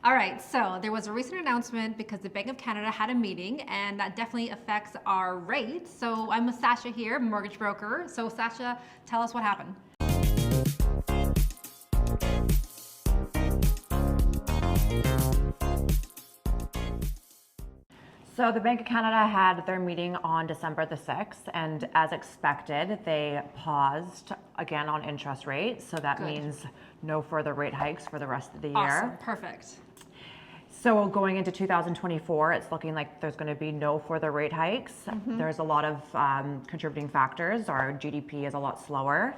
All right, so there was a recent announcement because the Bank of Canada had a meeting, and that definitely affects our rates. So I'm with Sasha here, mortgage broker. So Sasha, tell us what happened. So the Bank of Canada had their meeting on December the 6th, and as expected, they paused again on interest rates. So that means no further rate hikes for the rest of the year. Awesome, perfect. So going into 2024, it's looking like there's going to be no further rate hikes. There's a lot of contributing factors. Our GDP is a lot slower.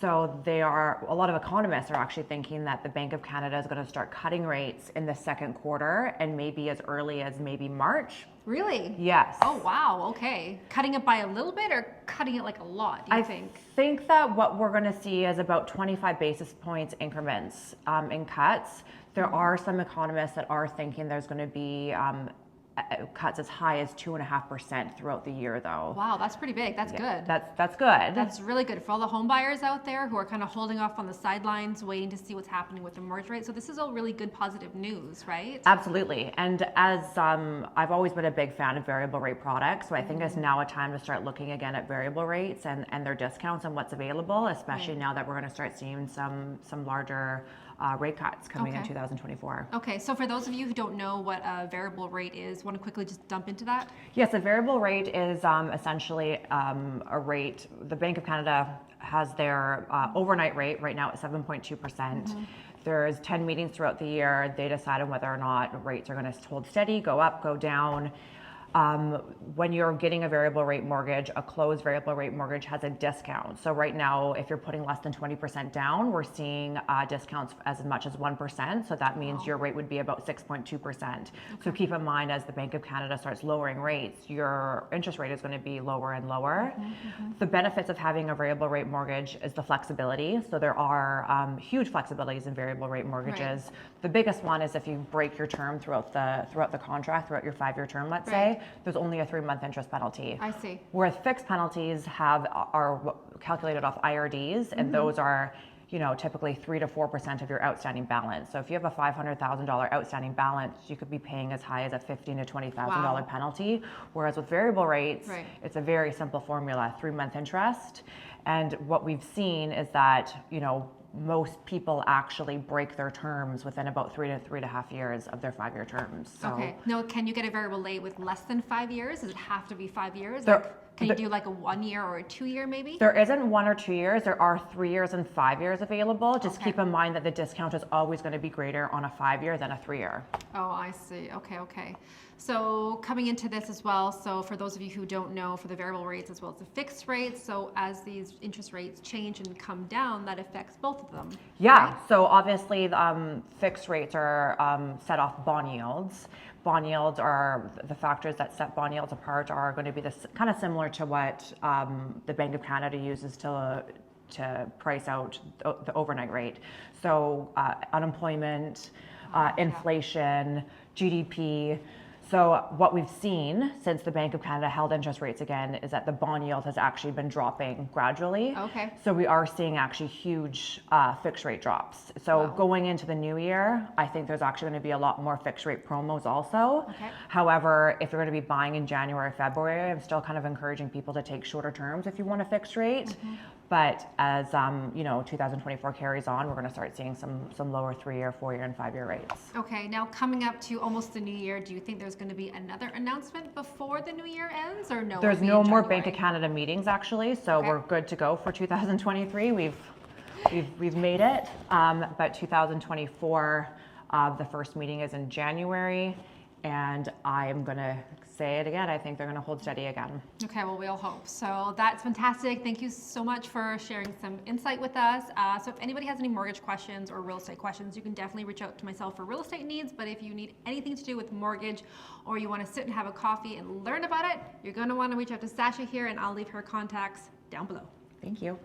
So a lot of economists are actually thinking that the Bank of Canada is going to start cutting rates in the second quarter and maybe as early as maybe March. Really? Yes. Oh, wow. Okay. Cutting it by a little bit or cutting it like a lot, do you think? I think that what we're going to see is about 25 basis points increments in cuts. There are some economists that are thinking there's going to be cuts as high as 2.5% throughout the year, though. Wow, that's pretty big. That's good. That's good. That's really good for all the home buyers out there who are kind of holding off on the sidelines, waiting to see what's happening with the mortgage rate. So this is all really good, positive news, right? Absolutely. And as I've always been a big fan of variable rate products, so I think it's now a time to start looking again at variable rates and their discounts and what's available, especially now that we're going to start seeing some larger rate cuts coming in 2024. Okay, so for those of you who don't know what a variable rate is, want to quickly just dump into that? Yes, a variable rate is essentially a rate. The Bank of Canada has their overnight rate right now at 7.2%. There's 10 meetings throughout the year. They decide on whether or not rates are going to hold steady, go up, go down. When you're getting a variable rate mortgage, a closed variable rate mortgage has a discount. So right now, if you're putting less than 20% down, we're seeing discounts as much as 1%. So that means your rate would be about 6.2%. So keep in mind, as the Bank of Canada starts lowering rates, your interest rate is going to be lower and lower. The benefits of having a variable rate mortgage is the flexibility. So there are huge flexibilities in variable rate mortgages. The biggest one is if you break your term throughout the contract, throughout your 5-year term, let's say, there's only a 3-month interest penalty. I see. Whereas fixed penalties are calculated off IRDs, and those are, typically 3 to 4% of your outstanding balance. So if you have a $500,000 outstanding balance, you could be paying as high as a $15,000 to $20,000 penalty. Whereas with variable rates, it's a very simple formula: 3-month interest. And what we've seen is that, most people actually break their terms within about 3 to 3.5 years of their 5-year terms. So okay. Now, can you get a variable rate with less than 5 years? Does it have to be 5 years? Can you do like a 1 year or a 2 year maybe? There isn't 1 or 2 years. There are 3 years and 5 years available. Just keep in mind that the discount is always going to be greater on a 5-year than a 3-year. Oh, I see. Okay. So coming into this as well, so for those of you who don't know, for the variable rates as well as the fixed rates, so as these interest rates change and come down, that affects both of them. Yeah, right? so obviously fixed rates are set off bond yields. Bond yields are the factors that set bond yields apart are going to be this kind of similar to what the Bank of Canada uses to price out the overnight rate. So unemployment, inflation, GDP. So what we've seen since the Bank of Canada held interest rates again is that the bond yield has actually been dropping gradually. Okay. So we are seeing actually huge fixed rate drops. So going into the new year, I think there's actually going to be a lot more fixed rate promos also. Okay. However, if you're going to be buying in January, February, I'm still kind of encouraging people to take shorter terms if you want a fixed rate. But as 2024 carries on, we're going to start seeing some lower 3-year, 4-year, and 5-year rates. Okay, now coming up to almost the new year, do you think there's going to be another announcement before the new year ends, or no? There's no more Bank of Canada meetings actually, so we're good to go for 2023. We've made it, but 2024, the first meeting is in January, and I am going to say it again. I think they're going to hold steady again. Okay, well, we all hope. So that's fantastic. Thank you so much for sharing some insight with us. So if anybody has any mortgage questions or real estate questions, you can definitely reach out to myself for real estate needs. But if you need anything to do with mortgage, or you want to sit and have a coffee and learn about it, you're going to want to reach out to Sasha here, and I'll leave her contacts down below. Thank you.